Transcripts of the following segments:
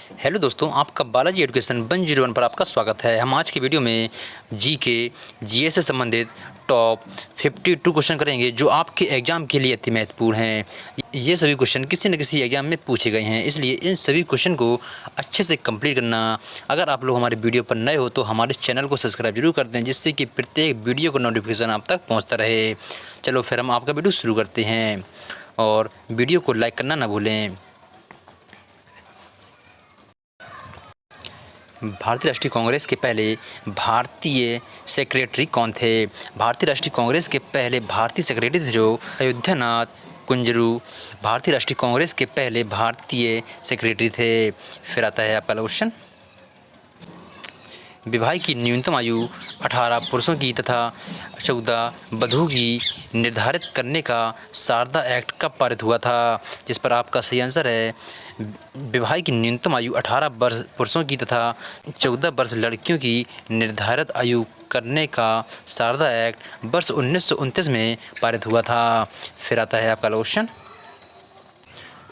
Hello दोस्तों, आपका Balaji education 101 पर आपका स्वागत है। हम आज की वीडियो में जीके जीएस से संबंधित टॉप 52 क्वेश्चन करेंगे जो आपके एग्ज़ाम के लिए अति महत्वपूर्ण हैं। ये सभी क्वेश्चन किसी न किसी एग्ज़ाम में पूछे गए हैं, इसलिए इन सभी क्वेश्चन को अच्छे से कंप्लीट करना। अगर आप लोग हमारे वीडियो पर नए हो तो हमारे चैनल को सब्सक्राइब जरूर कर दें, जिससे कि प्रत्येक वीडियो का नोटिफिकेशन आप तक पहुँचता रहे। चलो फिर हम आपका वीडियो शुरू करते हैं और वीडियो को लाइक करना ना भूलें। भारतीय राष्ट्रीय कांग्रेस के पहले भारतीय सेक्रेटरी कौन थे? भारतीय राष्ट्रीय कांग्रेस के पहले भारतीय सेक्रेटरी थे जो अयोध्यानाथ कुंजरू भारतीय राष्ट्रीय कांग्रेस के पहले भारतीय सेक्रेटरी थे। फिर आता है आपका क्वेश्चन, विवाह की न्यूनतम आयु 18 पुरुषों की तथा 14 वधू की निर्धारित करने का शारदा एक्ट कब पारित हुआ था? जिस पर आपका सही आंसर है विवाह की न्यूनतम आयु 18 वर्ष पुरुषों की तथा 14 वर्ष लड़कियों की निर्धारित आयु करने का शारदा एक्ट वर्ष 1929 में पारित हुआ था। फिर आता है आपका क्वेश्चन,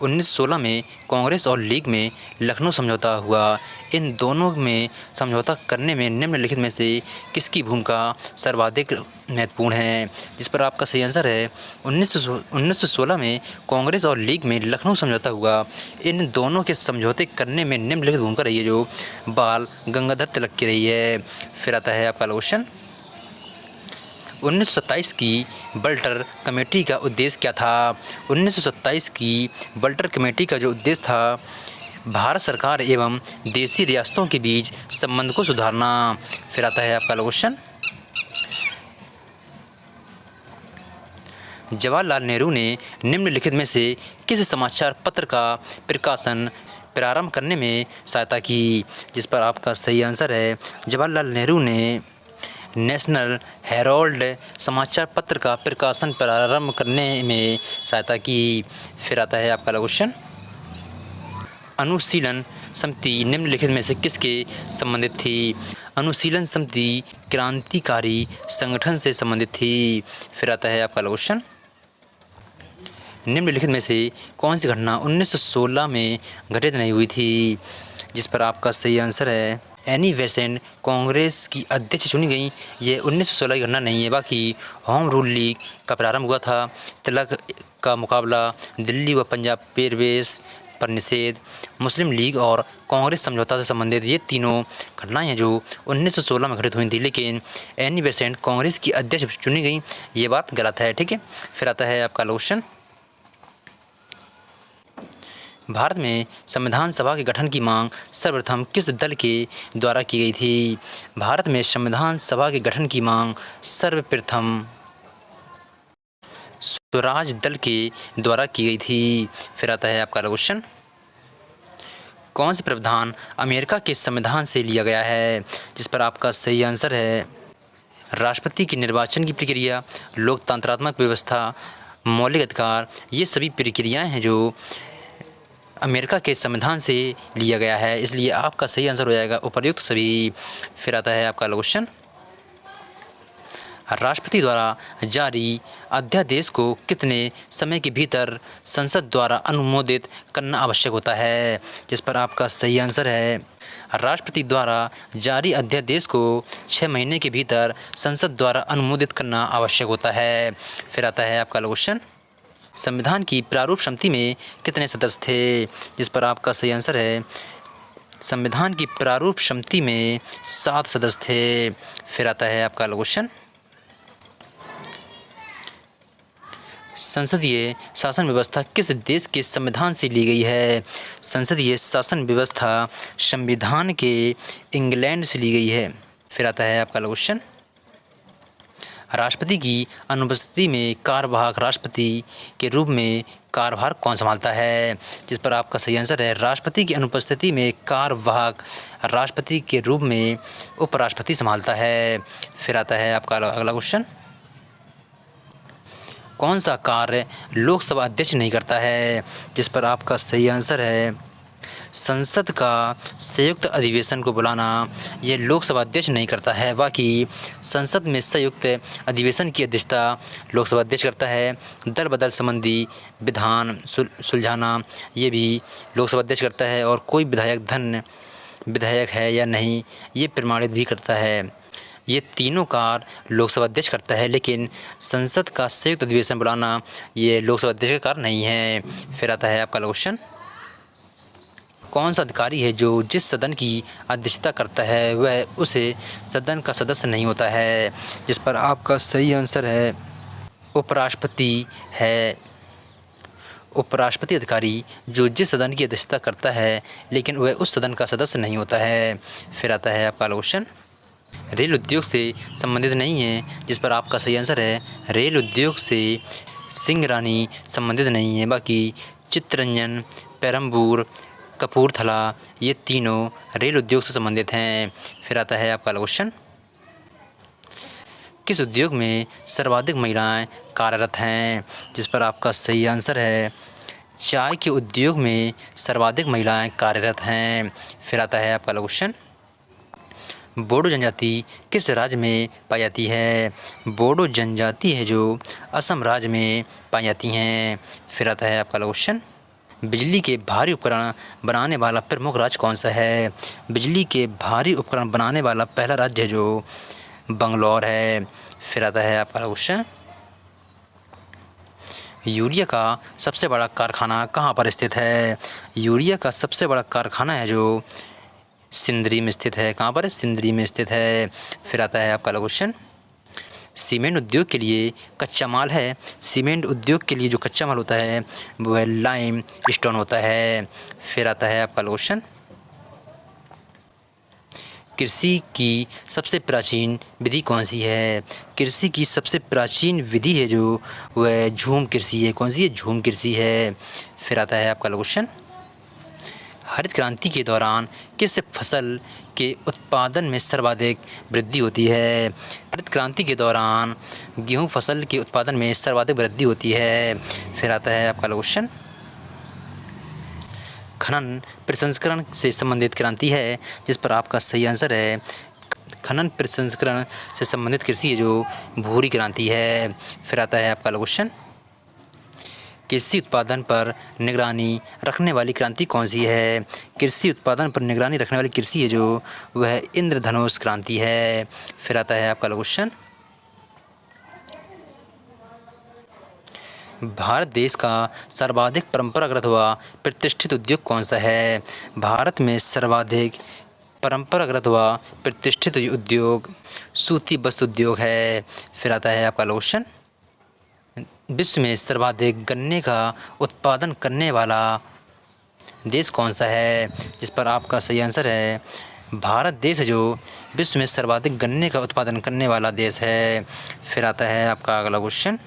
1916 में कांग्रेस और लीग में लखनऊ समझौता हुआ। इन दोनों में समझौता करने में निम्नलिखित में से किसकी भूमिका सर्वाधिक महत्वपूर्ण है? जिस पर आपका सही आंसर है 1916 में कांग्रेस और लीग में लखनऊ समझौता हुआ। इन दोनों के समझौते करने में निम्नलिखित भूमिका रही है जो बाल गंगाधर तिलक की रही है। फिर आता है आपका क्वेश्चन, 1927 की बल्टर कमेटी का उद्देश्य क्या था? 1927 की बल्टर कमेटी का जो उद्देश्य था भारत सरकार एवं देशी रियासतों के बीच संबंध को सुधारना। फिर आता है आपका क्वेश्चन, जवाहरलाल नेहरू ने निम्नलिखित में से किस समाचार पत्र का प्रकाशन प्रारंभ करने में सहायता की? जिस पर आपका सही आंसर है जवाहरलाल नेहरू ने नेशनल हेराल्ड समाचार पत्र का प्रकाशन प्रारंभ करने में सहायता की। फिर आता है आपका क्वेश्चन, अनुशीलन समिति निम्नलिखित में से किसके संबंधित थी? अनुशीलन समिति क्रांतिकारी संगठन से संबंधित थी। फिर आता है आपका क्वेश्चन, निम्नलिखित में से कौन सी घटना 1916 में घटित नहीं हुई थी? जिस पर आपका सही आंसर है एनी बेसेंट कांग्रेस की अध्यक्ष चुनी गई। ये 1916 की घटना नहीं है, बाकी होम रूल लीग का प्रारंभ हुआ था, तिलक का मुकाबला, दिल्ली व पंजाब पेरवेश पर निषेध, मुस्लिम लीग और कांग्रेस समझौता से संबंधित ये तीनों घटनाएं हैं जो 1916 में घटित हुई थी। लेकिन एनी बेसेंट कांग्रेस की अध्यक्ष चुनी गई, ये बात गलत है। ठीक है। फिर आता है आपका क्वेश्चन, भारत में संविधान सभा के गठन की मांग सर्वप्रथम किस दल के द्वारा की गई थी? भारत में संविधान सभा के गठन की मांग सर्वप्रथम स्वराज दल के द्वारा की गई थी। फिर आता है आपका क्वेश्चन, कौन से प्रावधान अमेरिका के संविधान से लिया गया है? जिस पर आपका सही आंसर है राष्ट्रपति की निर्वाचन की प्रक्रिया, लोकतंत्रात्मक व्यवस्था, मौलिक अधिकार। ये सभी प्रक्रियाएं हैं जो अमेरिका के संविधान से लिया गया है, इसलिए आपका सही आंसर हो जाएगा उपर्युक्त सभी। फिर आता है आपका क्वेश्चन, राष्ट्रपति द्वारा जारी अध्यादेश को कितने समय के भीतर संसद द्वारा अनुमोदित करना आवश्यक होता है? जिस पर आपका सही आंसर है राष्ट्रपति द्वारा जारी अध्यादेश को 6 महीने के भीतर संसद द्वारा अनुमोदित करना आवश्यक होता है। फिर आता है आपका क्वेश्चन, संविधान की प्रारूप समिति में कितने सदस्य थे? जिस पर आपका सही आंसर है संविधान की प्रारूप समिति में 7 सदस्य थे। फिर आता है आपका क्वेश्चन, संसदीय शासन व्यवस्था किस देश के संविधान से ली गई है? संसदीय शासन व्यवस्था संविधान के इंग्लैंड से ली गई है। फिर आता है आपका क्वेश्चन, राष्ट्रपति की अनुपस्थिति में कार्यवाहक राष्ट्रपति के रूप में कार्यभार कौन संभालता है? जिस पर आपका सही आंसर है राष्ट्रपति की अनुपस्थिति में कार्यवाहक राष्ट्रपति के रूप में उपराष्ट्रपति संभालता है। फिर आता है आपका अगला क्वेश्चन, कौन सा कार्य लोकसभा अध्यक्ष नहीं करता है? जिस पर आपका सही आंसर है संसद का संयुक्त अधिवेशन को बुलाना ये लोकसभा अध्यक्ष नहीं करता है, बाकी संसद में संयुक्त अधिवेशन की अध्यक्षता लोकसभा अध्यक्ष करता है। दल बदल संबंधी विधान सुलझाना ये भी लोकसभा अध्यक्ष करता है, और कोई विधायक है या नहीं ये प्रमाणित भी करता है। ये तीनों कार्य लोकसभा अध्यक्ष करता है, लेकिन संसद का संयुक्त अधिवेशन बुलाना ये लोकसभा अध्यक्ष का कार्य नहीं है। फिर आता है आपका क्वेश्चन, कौन सा अधिकारी है जो जिस सदन की अध्यक्षता करता है वह उसे सदन का सदस्य नहीं होता है? जिस पर आपका सही आंसर है उपराष्ट्रपति है। उपराष्ट्रपति अधिकारी जो जिस सदन की अध्यक्षता करता है लेकिन वह उस सदन का सदस्य नहीं होता है। फिर आता है आपका क्वेश्चन, रेल उद्योग से संबंधित नहीं है, जिस पर आपका सही आंसर है रेल उद्योग से सिंगरानी संबंधित नहीं है, बाकी चित्तरंजन, पेरम्बूर, कपूरथला ये तीनों रेल उद्योग से संबंधित हैं। फिर आता है आपका क्वेश्चन, किस उद्योग में सर्वाधिक महिलाएं कार्यरत हैं? जिस पर आपका सही आंसर है चाय के उद्योग में सर्वाधिक महिलाएं कार्यरत हैं। फिर आता है आपका क्वेश्चन, बोडो जनजाति किस राज्य में पाई जाती है? बोडो जनजाति है जो असम राज्य में पाई जाती हैं। फिर आता है आपका क्वेश्चन, बिजली के भारी उपकरण बनाने वाला प्रमुख राज्य कौन सा है? बिजली के भारी उपकरण बनाने वाला पहला राज्य है जो बंगलौर है। फिर आता है आपका क्वेश्चन, यूरिया का सबसे बड़ा कारखाना कहाँ पर स्थित है? यूरिया का सबसे बड़ा कारखाना है जो सिंदरी में स्थित है। कहाँ पर है? सिंदरी में स्थित है। फिर आता है आपका क्वेश्चन, सीमेंट उद्योग के लिए कच्चा माल है। सीमेंट उद्योग के लिए जो कच्चा माल होता है वह लाइम स्टोन होता है। फिर आता है आपका क्वेश्चन, कृषि की सबसे प्राचीन विधि कौन सी है? कृषि की सबसे प्राचीन विधि है जो वह झूम कृषि है। कौन सी है? झूम कृषि है। फिर आता है आपका क्वेश्चन, हरित क्रांति के दौरान किस फसल के उत्पादन में सर्वाधिक वृद्धि होती है? हरित क्रांति के दौरान गेहूं फसल के उत्पादन में सर्वाधिक वृद्धि होती है। फिर आता है आपका क्वेश्चन, खनन प्रसंस्करण से संबंधित क्रांति है। जिस पर आपका सही आंसर है खनन प्रसंस्करण से संबंधित कृषि है जो भूरी क्रांति है। फिर आता है आपका क्वेश्चन, कृषि उत्पादन पर निगरानी रखने वाली क्रांति कौन सी है? कृषि उत्पादन पर निगरानी रखने वाली कृषि है जो वह इंद्रधनुष क्रांति है। फिर आता है आपका क्वेश्चन, भारत देश का सर्वाधिक परंपरागत व प्रतिष्ठित उद्योग कौन सा है? भारत में सर्वाधिक परंपरागत व प्रतिष्ठित उद्योग सूती वस्त्र उद्योग है। फिर आता है आपका क्वेश्चन, विश्व में सर्वाधिक गन्ने का उत्पादन करने वाला देश कौन सा है? जिस पर आपका सही आंसर है भारत देश है जो विश्व में सर्वाधिक गन्ने का उत्पादन करने वाला देश है। फिर आता है आपका अगला क्वेश्चन,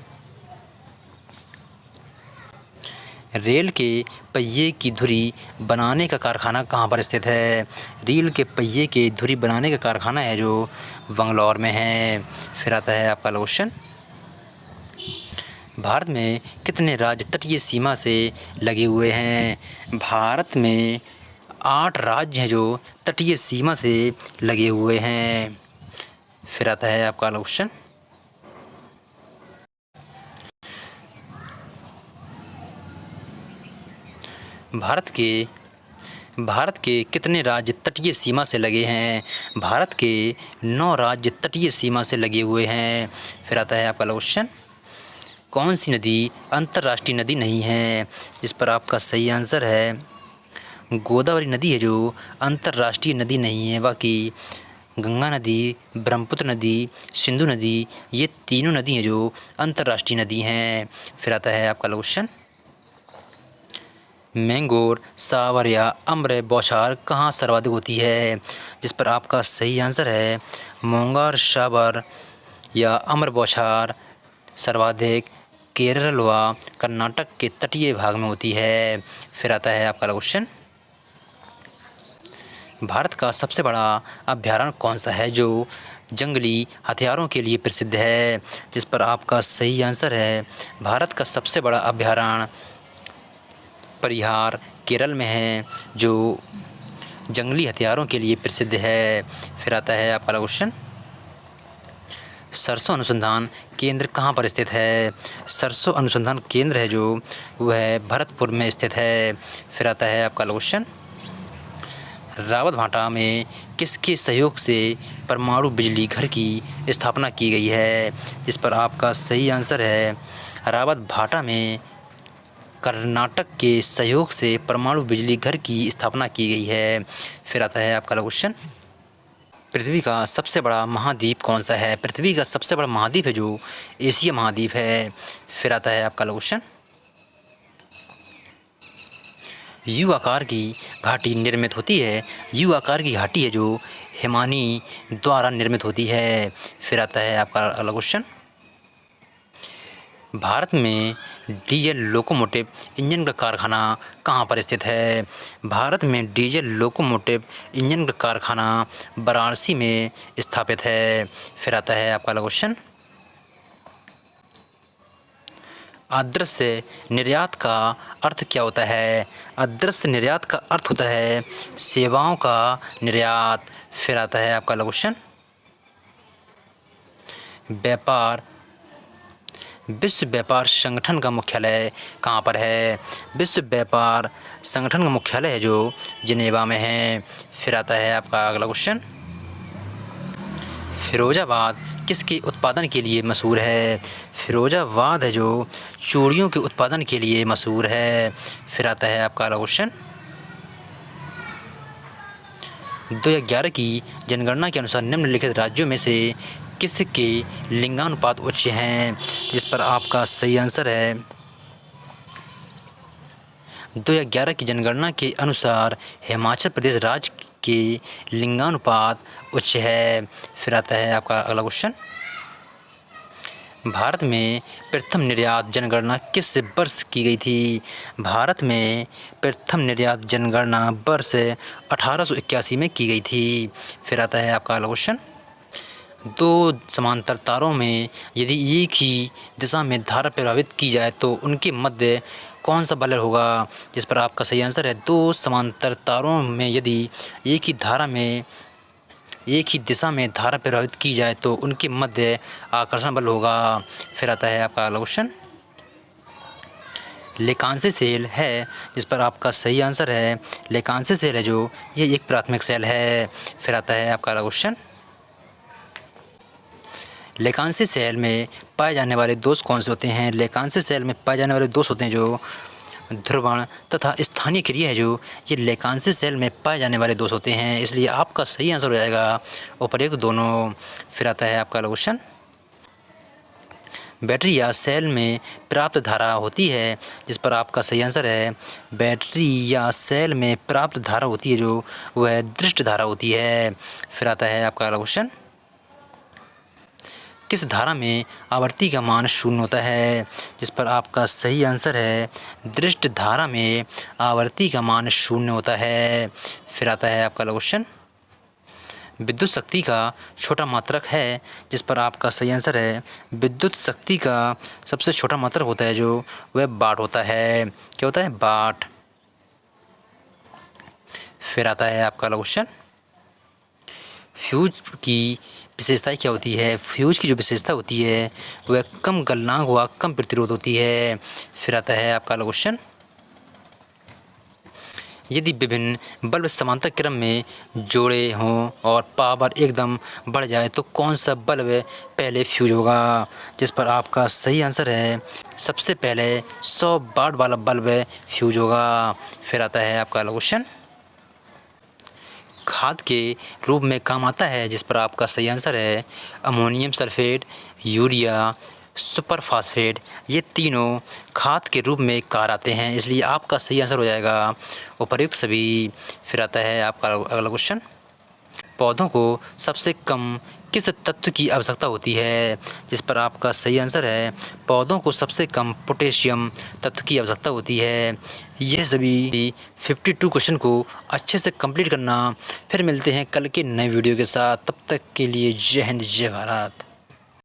रेल के पहिए की धुरी बनाने का कारखाना कहाँ पर स्थित है? रेल के पहिए की धुरी बनाने का कारखाना है जो बंगलौर में है। फिर आता है आपका क्वेश्चन, भारत में कितने राज्य तटीय सीमा से लगे हुए हैं? भारत में 8 राज्य हैं जो तटीय सीमा से लगे हुए हैं। फिर आता है आपका क्वेश्चन, भारत के कितने राज्य तटीय सीमा से लगे हैं? भारत के 9 राज्य तटीय सीमा से लगे हुए हैं। फिर आता है आपका क्वेश्चन, कौन सी नदी अंतर्राष्ट्रीय नदी नहीं है? इस पर आपका सही आंसर है गोदावरी नदी है जो अंतर्राष्ट्रीय नदी नहीं है, बाकी गंगा नदी, ब्रह्मपुत्र नदी, सिंधु नदी ये तीनों नदी हैं जो अंतर्राष्ट्रीय नदी हैं। फिर आता है आपका क्वेश्चन, मैंगोर, सावर या अम्र बौछार कहाँ सर्वाधिक होती है? जिस पर आपका सही आंसर है मोंगार, सावर या अम्र बौछार सर्वाधिक केरल व कर्नाटक के तटीय भाग में होती है। फिर आता है आपका क्वेश्चन, भारत का सबसे बड़ा अभयारण्य कौन सा है जो जंगली हथियारों के लिए प्रसिद्ध है? जिस पर आपका सही आंसर है भारत का सबसे बड़ा अभयारण्य परिहार केरल में है, जो जंगली हथियारों के लिए प्रसिद्ध है। फिर आता है आपका अगला क्वेश्चन, सरसों अनुसंधान केंद्र कहाँ पर स्थित है? सरसों अनुसंधान केंद्र है जो वह भरतपुर में स्थित है। फिर आता है आपका अगला क्वेश्चन, रावतभाटा में किसके सहयोग से परमाणु बिजली घर की स्थापना की गई है? इस पर आपका सही आंसर है रावतभाटा में कर्नाटक के सहयोग से परमाणु बिजली घर की स्थापना की गई है। फिर आता है आपका अगला क्वेश्चन, पृथ्वी का सबसे बड़ा महाद्वीप कौन सा है? पृथ्वी का सबसे बड़ा महाद्वीप है जो एशिया महाद्वीप है। फिर आता है आपका अगला क्वेश्चन, यू आकार की घाटी निर्मित होती है। यू आकार की घाटी है जो हिमानी द्वारा निर्मित होती है। फिर आता है आपका अगला क्वेश्चन, भारत में डीजल लोकोमोटिव इंजन का कारखाना कहाँ पर स्थित है? भारत में डीजल लोकोमोटिव इंजन का कारखाना वाराणसी में स्थापित है। फिर आता है आपका अगला क्वेश्चन, अदृश्य निर्यात का अर्थ क्या होता है? अदृश्य निर्यात का अर्थ होता है सेवाओं का निर्यात। फिर आता है आपका अगला क्वेश्चन, विश्व व्यापार संगठन का मुख्यालय कहाँ पर है? विश्व व्यापार संगठन का मुख्यालय है जो जिनेवा में है। फिर आता है आपका अगला क्वेश्चन, फिरोजाबाद किसके उत्पादन के लिए मशहूर है? फिरोजाबाद है जो चूड़ियों के उत्पादन के लिए मशहूर है। फिर आता है आपका अगला क्वेश्चन, 2011 की जनगणना के अनुसार निम्नलिखित राज्यों में से किसके लिंगानुपात उच्च हैं? जिस पर आपका सही आंसर है 2011 की जनगणना के अनुसार हिमाचल प्रदेश राज्य के लिंगानुपात उच्च है। फिर आता है आपका अगला क्वेश्चन, भारत में प्रथम निर्यात जनगणना किस वर्ष की गई थी? भारत में प्रथम निर्यात जनगणना वर्ष 1881 में की गई थी। फिर आता है आपका अगला क्वेश्चन, दो समांतर तारों में यदि एक ही दिशा में धारा प्रभावित की जाए तो उनके मध्य कौन सा बल होगा? जिस पर आपका सही आंसर है दो समांतर तारों में यदि एक ही दिशा में धारा प्रभावित की जाए तो उनके मध्य आकर्षण बल होगा। फिर आता है आपका अगला क्वेश्चन, लेकांसी सेल है। जिस पर आपका सही आंसर है लेकांसी सेल है जो ये एक प्राथमिक सेल है। फिर आता है आपका अगला क्वेश्चन, लेकांसी सेल में पाए जाने वाले दोष कौन से होते हैं? लेकांसी सेल में पाए जाने वाले दोष होते हैं जो ध्रुवण तथा स्थानीय क्रिया है जो ये लेकांसी सेल में पाए जाने वाले दोष होते हैं, इसलिए आपका सही आंसर हो जाएगा उपर्युक्त दोनों। फिर आता है आपका क्वेश्चन, बैटरी या सेल में प्राप्त धारा होती है। जिस पर आपका सही आंसर है बैटरी या सेल में प्राप्त धारा होती है जो वह दृष्ट धारा होती है। फिर आता है आपका क्वेश्चन, किस धारा में आवर्ती का मान शून्य होता है? जिस पर आपका सही आंसर है दृष्ट धारा में आवर्ती का मान शून्य होता है। फिर आता है आपका क्वेश्चन, विद्युत शक्ति का छोटा मात्रक है। जिस पर आपका सही आंसर है विद्युत शक्ति का सबसे छोटा मात्रक होता है जो वह वाट होता है। क्या होता है? वाट। फिर आता है आपका क्वेश्चन, फ्यूज की विशेषताएं क्या होती है? फ्यूज की जो विशेषता होती है वह कम गलनांक व कम प्रतिरोध होती है। फिर आता है आपका क्वेश्चन, यदि विभिन्न बल्ब समांतर क्रम में जोड़े हों और पावर एकदम बढ़ जाए तो कौन सा बल्ब पहले फ्यूज होगा? जिस पर आपका सही आंसर है सबसे पहले 100 वाट वाला बल्ब फ्यूज होगा। फिर आता है आपका क्वेश्चन, खाद के रूप में काम आता है। जिस पर आपका सही आंसर है ammonium sulphate, urea, super phosphate, ये तीनों खाद के रूप में कार आते हैं, इसलिए आपका सही आंसर हो जाएगा उपर्युक्त सभी। फिर आता है आपका अगला क्वेश्चन, पौधों को सबसे कम किस तत्व की आवश्यकता होती है? जिस पर आपका सही आंसर है पौधों को सबसे कम पोटेशियम तत्व की आवश्यकता होती है। यह सभी 52 क्वेश्चन को अच्छे से कंप्लीट करना। फिर मिलते हैं कल के नए वीडियो के साथ, तब तक के लिए जय हिंद जय भारत।